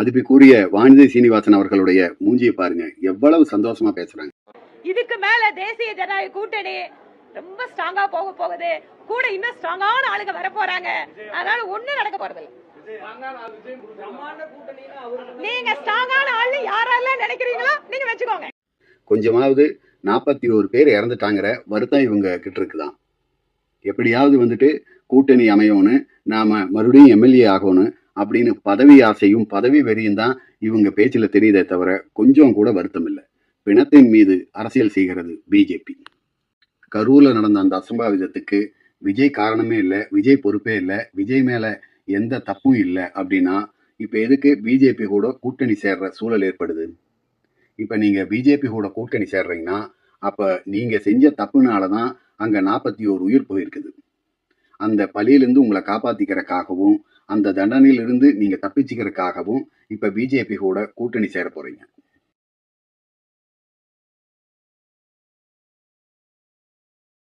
மதிப்புக்குரிய வாணிஜை சீனிவாசன் அவர்களுடைய மூஞ்சியை பாருங்க, எவ்வளவு சந்தோஷமா பேசுறாங்க. இதுக்கு மேல தேசிய ஜனநாயக கூட்டணி ரொம்ப ஸ்ட்ராங்கா போகுது. கூட இன்னும் ஸ்ட்ராங்கான ஆளுங்க வர போறாங்க. அதனால ஒண்ணும் நடக்க போறது இல்ல. நீங்க ஸ்ட்ராங்கான ஆளு யாரெல்லாம் நினைக்கிறீங்களோ நீங்க வச்சுக்கோங்க. கொஞ்சமாவது 41 பேர் இறந்துட்டாங்கிற வருத்தம் இவங்க கிட்ட இருக்குதான். எப்படியாவது வந்துட்டு கூட்டணி அமையணும், நாம மறுபடியும் எம்எல்ஏ ஆகணும் அப்படின்னு பதவி ஆசையும் பதவி வெறியும் தான் இவங்க பேச்சுல தெரியுதே தவிர கொஞ்சம் கூட வருத்தம் இல்லை. பிணத்தின் மீது அரசியல் செய்கிறது பிஜேபி. கரூர்ல நடந்த அந்த அசம்பாவிதத்துக்கு விஜய் காரணமே இல்லை, விஜய் பொறுப்பே இல்லை, விஜய் மேல எந்த தப்பும் இல்லை அப்படின்னா இப்ப எதுக்கு பிஜேபி கூட கூட்டணி சேர்ற சூழல் ஏற்படுது? இப்ப நீங்க பிஜேபி கூட கூட்டணி சேர்றீங்கன்னா அப்ப நீங்க செஞ்ச தப்புனாலதான் அங்க 41 உயிர் போயிருக்குது. அந்த பழியிலிருந்து உங்களை காப்பாத்திக்கிறதுக்காகவும் அந்த தண்டனையிலிருந்து நீங்க தப்பிச்சுக்கிறதுக்காகவும் இப்ப பிஜேபி கூட கூட்டணி சேர போறீங்க.